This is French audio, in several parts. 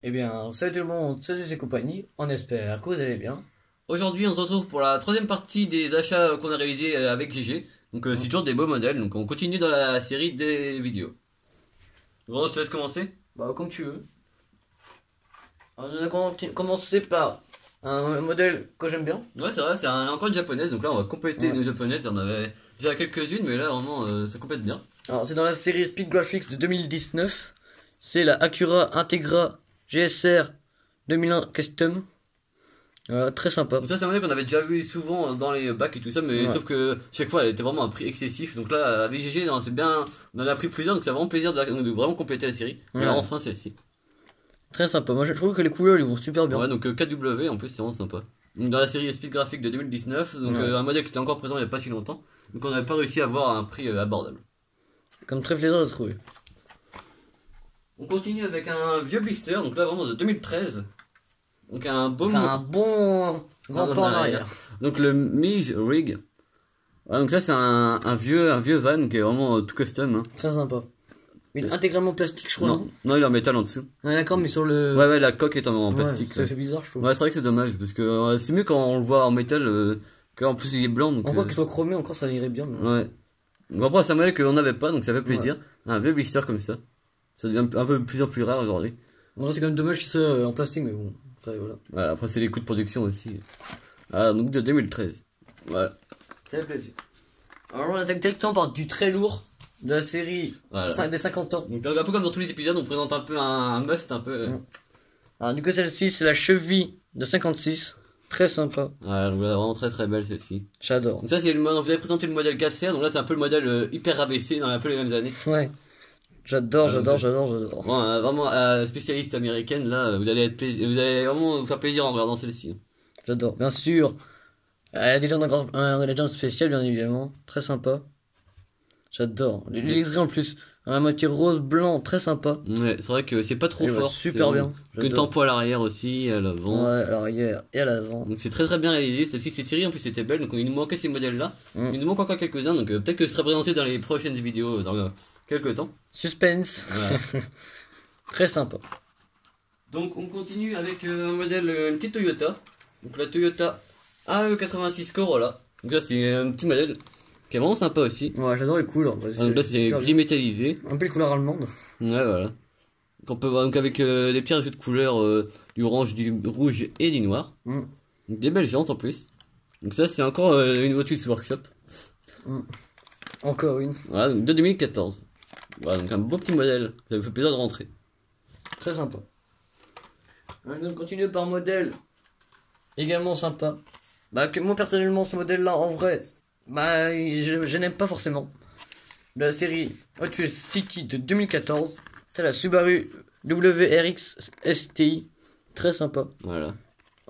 Eh bien, salut tout le monde, c'est Zeus et compagnie, on espère que vous allez bien. Aujourd'hui, on se retrouve pour la troisième partie des achats qu'on a réalisés avec GG. Donc, c'est toujours des beaux modèles. Donc, on continue dans la série des vidéos. Bon, je te laisse commencer. Bah, comme tu veux. Alors, on a commencé par un modèle que j'aime bien. Ouais, c'est vrai, encore une japonaise. Donc là, on va compléter nos japonaises. On avait déjà quelques-unes, mais là, vraiment, ça complète bien. Alors, c'est dans la série Speed Graphics de 2019. C'est la Acura Integra GSR 2001 Custom. Voilà, très sympa. Donc ça, c'est un modèle qu'on avait déjà vu souvent dans les bacs et tout ça, mais sauf que chaque fois, elle était vraiment à un prix excessif. Donc là, avec GG, c'est bien, on en a pris plusieurs, donc c'est vraiment plaisir de vraiment compléter la série. Et alors, enfin, celle-ci. Très sympa. Moi, je trouve que les couleurs, ils vont super bien. Ouais, donc 4W, en plus, c'est vraiment sympa. Donc dans la série Speed Graphics de 2019, donc un modèle qui était encore présent il n'y a pas si longtemps. Donc on n'avait pas réussi à avoir un prix abordable. Comme très plaisir de trouver. On continue avec un vieux blister, donc là vraiment de 2013. Donc un beau... Enfin, un bon grand pas en arrière. Donc le Mige Rig. Ouais, donc ça c'est un vieux van qui est vraiment tout custom. Hein. Très sympa. Mais intégralement plastique, je crois. Non, il est en métal en dessous. Ah, d'accord, mais sur le... Ouais, la coque est en plastique. Ça fait bizarre, je trouve. Ouais, c'est vrai que c'est dommage, parce que c'est mieux quand on le voit en métal, qu'en plus il est blanc. Donc, on voit qu'il soit chromé, encore ça irait bien. Mais... Ouais. Donc après, c'est un modèle qu'on n'avait pas, donc ça fait plaisir. Un vieux blister comme ça. Ça devient un peu de plus en plus rare aujourd'hui. C'est quand même dommage qu'il soit en plastique, mais bon, après voilà. Voilà, après c'est les coûts de production aussi. Ah, donc de 2013. Voilà. Ça fait plaisir. Alors on attaque directement par du très lourd de la série des 50 ans. Donc un peu comme dans tous les épisodes, on présente un peu un must, un peu... Alors du coup celle-ci, c'est la cheville de 56. Très sympa. Ouais, donc là, vraiment très très belle celle-ci. J'adore. Donc ça c'est on vous avez présenté le modèle KCR, donc là c'est un peu le modèle hyper rabaissé dans un peu les mêmes années. Ouais. J'adore. Bon, vraiment spécialiste américaine, là, vous allez vraiment vous faire plaisir en regardant celle-ci. J'adore. Bien sûr. Elle a déjà un légende spécial, bien évidemment. Très sympa. J'adore. Les gris en plus. Un moitié rose, blanc, très sympa. Ouais, c'est vrai que c'est pas trop fort. Super bien. Que tempo à l'arrière aussi, à l'avant. Ouais, à l'arrière et à l'avant. Donc c'est très très bien réalisé. Celle-ci c'est tiré, en plus c'était belle. Donc il nous manquait ces modèles-là. Il nous manque encore quelques-uns. Donc peut-être que ce sera présenté dans les prochaines vidéos dans quelques temps. Suspense. Voilà. Très sympa. Donc on continue avec un modèle, une petite Toyota. Donc la Toyota AE86 Corolla. Donc là c'est un petit modèle qui est vraiment sympa aussi. Ouais, j'adore les couleurs. Donc là c'est gris métallisé. Un peu les couleurs allemandes. Ouais, voilà. On peut voir donc avec des petits rajouts de couleurs, du orange, du rouge et du noir. Donc des belles jantes en plus. Donc ça c'est encore une voiture sous workshop. Encore une. Voilà, donc de 2014. Voilà, donc un beau petit modèle. Ça vous fait plaisir de rentrer. Très sympa. On continue par modèle. Également sympa. Bah que moi personnellement ce modèle là en vrai, bah je n'aime pas forcément. De la série Hot Wheels City de 2014. C'est la Subaru WRX STI. Très sympa. Voilà.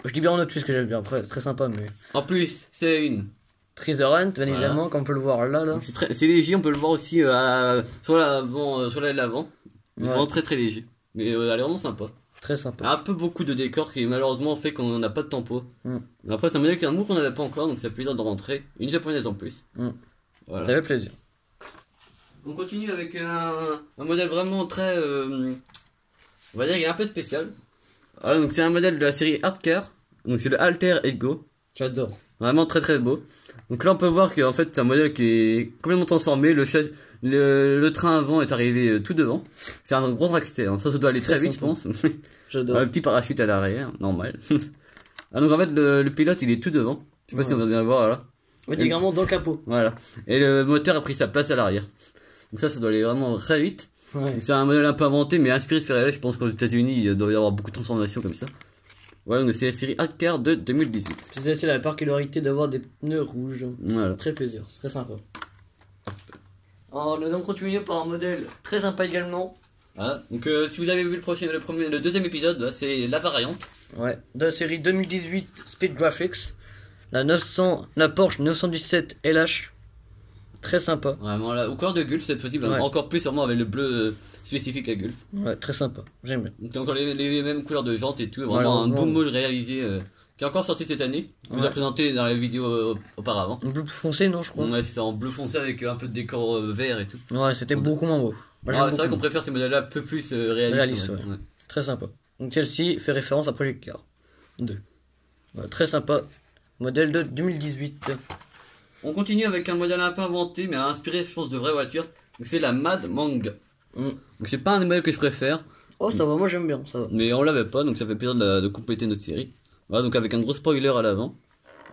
Je dis bien en Hot Wheels que j'aime bien, après c'est très sympa mais... En plus, c'est une Treasure Hunt, bien évidemment, comme on peut le voir là. C'est léger, on peut le voir aussi sur l'avant. C'est vraiment très très léger. Mais elle est vraiment sympa. Très sympa. Un peu beaucoup de décors qui malheureusement fait qu'on n'a pas de tempo. Après c'est un modèle qui a un mot qu'on n'avait pas encore, donc ça fait plaisir de rentrer. Une japonaise en plus. Voilà. Ça fait plaisir. On continue avec un modèle vraiment très... on va dire qu'il est un peu spécial. Voilà, donc c'est un modèle de la série Hardcar. Donc c'est le Alter Ego. J'adore. Vraiment très très beau. Donc là on peut voir qu'en fait c'est un modèle qui est complètement transformé. Le train avant est arrivé tout devant. C'est un gros dragster. Hein. Ça doit aller très vite, je pense. J'adore. Un petit parachute à l'arrière, normal. Ah, donc en fait le pilote il est tout devant. Je sais pas si on va bien voir là. Ouais, intégralement dans le capot. Voilà. Et le moteur a pris sa place à l'arrière. Donc ça doit aller vraiment très vite. C'est un modèle un peu inventé mais inspiré de Ferrari. Je pense qu'aux États-Unis il doit y avoir beaucoup de transformations comme ça. Voilà, donc c'est la série Hardcar de 2018. C'est la particularité d'avoir des pneus rouges. Voilà. Très plaisir, c'est très sympa. Alors, nous allons continuer par un modèle très sympa également. Voilà. Donc si vous avez vu le deuxième épisode, c'est la variante. Ouais, de la série 2018 Speed Graphics. La Porsche 917 LH. Très sympa. Vraiment là, aux couleurs de Gulf cette fois-ci, encore plus sûrement avec le bleu spécifique à Gulf. Ouais, très sympa, j'aime bien. Donc encore les mêmes couleurs de jantes et tout, vraiment un beau moule réalisé qui est encore sorti cette année. Je vous ai présenté dans la vidéo auparavant. En bleu foncé, non, je crois. Ouais, c'est ça, en bleu foncé avec un peu de décor vert et tout. Ouais, c'était beaucoup moins beau. C'est vrai qu'on préfère ces modèles-là un peu plus réalistes. Ouais. Très sympa. Donc celle-ci fait référence à Project Car 2. Voilà, très sympa. Modèle de 2018. On continue avec un modèle un peu inventé, mais inspiré, je pense, de vraies voitures. Donc c'est la Mad Manga. Donc c'est pas un des modèles que je préfère. Oh, ça va, moi j'aime bien, ça va. Mais on l'avait pas, donc ça fait plaisir de compléter notre série. Voilà, donc avec un gros spoiler à l'avant.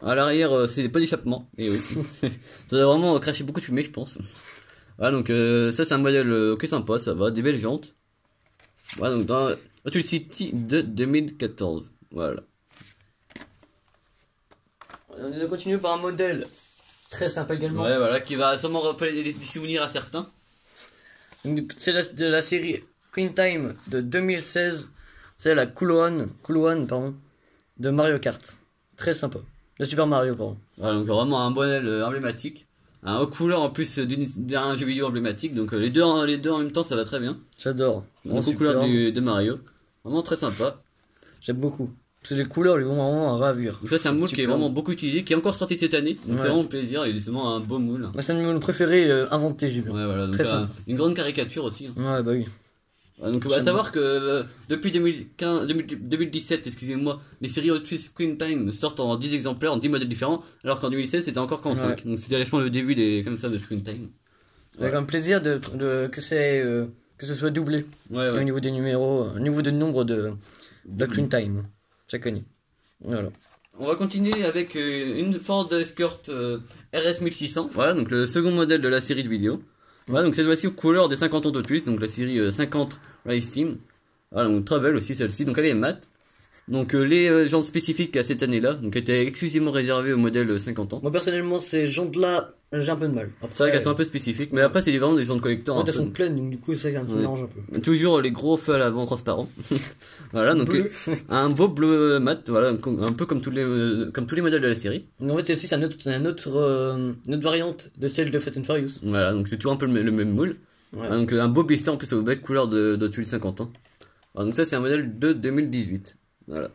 À l'arrière, c'est pas d'échappement. Et oui. Ça va vraiment cracher beaucoup de fumée, je pense. Voilà, donc ça c'est un modèle ok sympa, ça va, des belles jantes. Voilà, donc dans Auto City de 2014. Voilà. On va continuer par un modèle très sympa également. Ouais, voilà, qui va sûrement rappeler des souvenirs à certains. C'est de la série Queen Time de 2016. C'est la Cool One, pardon, de Mario Kart. Très sympa. De Super Mario, pardon. Voilà, donc vraiment un modèle emblématique. Un haut couleur en plus d'un jeu vidéo emblématique. Donc les deux en même temps, ça va très bien. J'adore. Donc couleur de Mario. Vraiment très sympa. J'aime beaucoup. Parce que les couleurs, ils vont vraiment ravir. Donc ça, c'est un moule qui est vraiment beaucoup utilisé, qui est encore sorti cette année. Donc c'est vraiment plaisir. Il est vraiment un beau moule. C'est mon moule préféré inventé, j'ai vu. Ouais, voilà. Donc une grande caricature aussi. Ouais, bah oui. Donc, à savoir que depuis 2017, excusez-moi, les séries Hot Wheels Screen Time sortent en 10 exemplaires, en 10 modèles différents, alors qu'en 2016 c'était encore qu'en 5. Donc c'était vachement le début comme ça de Screen Time. Avec un plaisir que ce soit doublé. Ouais. Au niveau des numéros, au niveau du nombre de Screen Time chaque année. Voilà. On va continuer avec une Ford Escort RS 1600. Voilà, donc le second modèle de la série de vidéos. Voilà, donc cette fois-ci aux couleurs des 50 ans de Twist, donc la série 50 Race Team. Voilà, donc très belle aussi celle-ci, donc elle est mat. Donc les jantes spécifiques à cette année-là, donc étaient exclusivement réservées au modèle 50 ans. Moi personnellement, ces jantes-là, j'ai un peu de mal. C'est vrai qu'elles sont un peu spécifiques, mais après c'est vraiment des jantes collector. En fait, elles sont pleines, donc du coup ça me mélange un peu. Toujours les gros feux à l'avant transparents. Voilà, donc un beau bleu mat, voilà, un peu comme tous les modèles de la série. Donc, en fait, celle-ci c'est une autre variante de celle de Fast and Furious. Voilà, donc c'est toujours un peu le même moule. Ouais. Donc un beau blister en plus aux belles couleurs de tuile 50 ans. Alors, donc ça c'est un modèle de 2018. Voilà.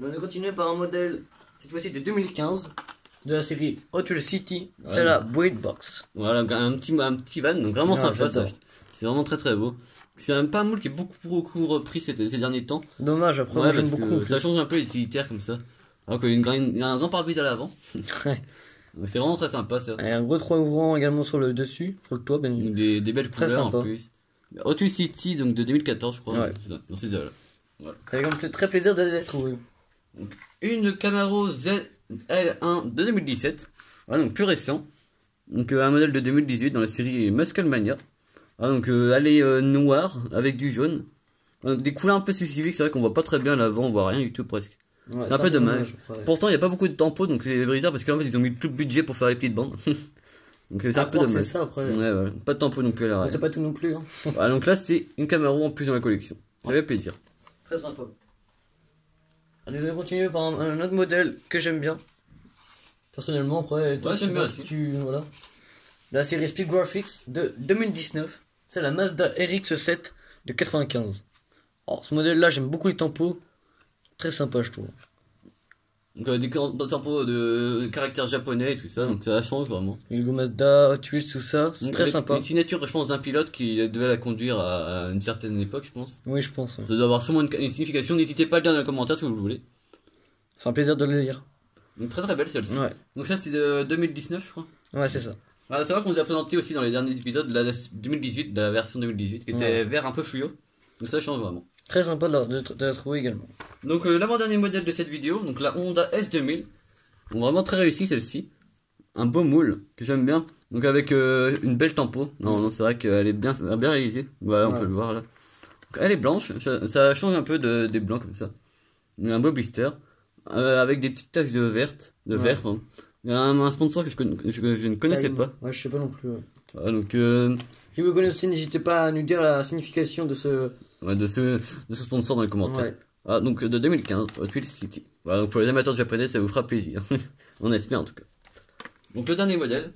On va continuer par un modèle, cette fois-ci de 2015, de la série Hot Wheels City, c'est la Build Box. Voilà, un petit van, donc vraiment sympa ça. C'est vraiment très très beau. C'est pas un moule qui est beaucoup repris ces derniers temps. Dommage, après moi j'aime beaucoup. Ça change un peu l'utilitaire comme ça. Alors qu'il y a un grand pare-brise à l'avant. C'est vraiment très sympa ça. Et un gros toit ouvrant également sur le dessus, sur le toit. Des belles couleurs en plus. Hot Wheels City donc de 2014 je crois. Ouais. Dans ces heures là. Voilà. Ça fait très plaisir de les trouver. Donc, une Camaro ZL1 de 2017. Voilà, donc plus récent. Donc un modèle de 2018 dans la série Muscle Mania. Voilà, donc elle est noire avec du jaune. Donc, des couleurs un peu spécifiques, c'est vrai qu'on voit pas très bien l'avant, on voit rien du tout presque. Ouais, c'est un peu dommage. Pourtant il n'y a pas beaucoup de tampons donc c'est brisard parce qu'en fait ils ont mis tout le budget pour faire les petites bandes. Donc c'est un peu dommage. Ça, après. Ouais, pas de tampons non plus là. C'est pas tout non plus. Hein. Voilà, donc là c'est une Camaro en plus dans la collection. Ça fait plaisir. Très sympa. Allez, je vais continuer par un autre modèle que j'aime bien. Personnellement, après, j'aime bien aussi. Voilà. La série Speed Graphics de 2019. C'est la Mazda RX-7 de 95. Alors, ce modèle-là, j'aime beaucoup les tampons. Très sympa, je trouve. Donc, des tampons de caractère japonais et tout ça, donc ça change vraiment. Et le Mazda, Hot Wheels, tout ça, c'est très sympa. Une signature, je pense, d'un pilote qui devait la conduire à une certaine époque, je pense. Oui, je pense. Ouais. Ça doit avoir sûrement une signification. N'hésitez pas à le dire dans les commentaires si vous le voulez. C'est un plaisir de le lire. Donc, très très belle celle-ci. Ouais. Donc, ça, c'est de 2019, je crois. Ouais, c'est ça. Voilà, c'est vrai qu'on vous a présenté aussi dans les derniers épisodes de la 2018, de la version 2018, qui était vert un peu fluo. Donc, ça change vraiment. Très sympa de la trouver également. Donc, l'avant-dernier modèle de cette vidéo, donc la Honda S2000. Donc, vraiment très réussi celle-ci. Un beau moule que j'aime bien. Donc avec une belle tempo. Non, c'est vrai qu'elle est bien réalisée. Voilà, on peut le voir là. Donc, elle est blanche. Ça change un peu des blancs comme ça. Un beau blister. Avec des petites taches de vert. Pardon. Il y a un sponsor que je ne connaissais pas. Ouais, je sais pas non plus. Voilà, donc si vous connaissez, n'hésitez pas à nous dire la signification de ce... Ouais, de ce sponsor dans les commentaires. Ouais. Ah, donc de 2015, Hot Wheels City. Voilà, donc pour les amateurs japonais, ça vous fera plaisir. On espère en tout cas. Donc le dernier modèle.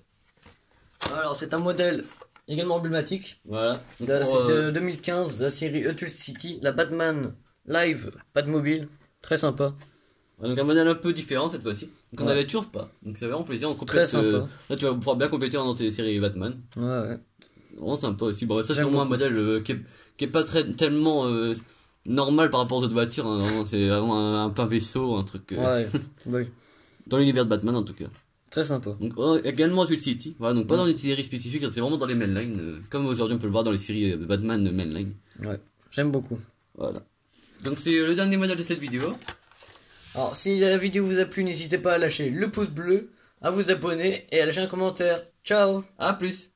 Alors c'est un modèle également emblématique. Voilà. C'est de 2015, la série Hot Wheels City, la Batman Live Batmobile. Très sympa. Ouais, donc un modèle un peu différent cette fois-ci. Donc on n'avait toujours pas. Donc ça fait vraiment plaisir. On complète, très sympa. Là tu vas pouvoir bien compléter dans tes séries Batman. Ouais. Vraiment sympa aussi. Bon, ça c'est vraiment un modèle qui est pas tellement normal par rapport aux autres voitures, hein, vraiment, c'est vraiment un peu un vaisseau, un truc. Ouais, oui. Dans l'univers de Batman en tout cas. Très sympa. Donc également Tool City, voilà, donc pas dans une série spécifique, c'est vraiment dans les mainlines, comme aujourd'hui on peut le voir dans les séries de Batman mainline. Ouais, j'aime beaucoup. Voilà. Donc c'est le dernier modèle de cette vidéo. Alors si la vidéo vous a plu, n'hésitez pas à lâcher le pouce bleu, à vous abonner et à lâcher un commentaire. Ciao. À plus.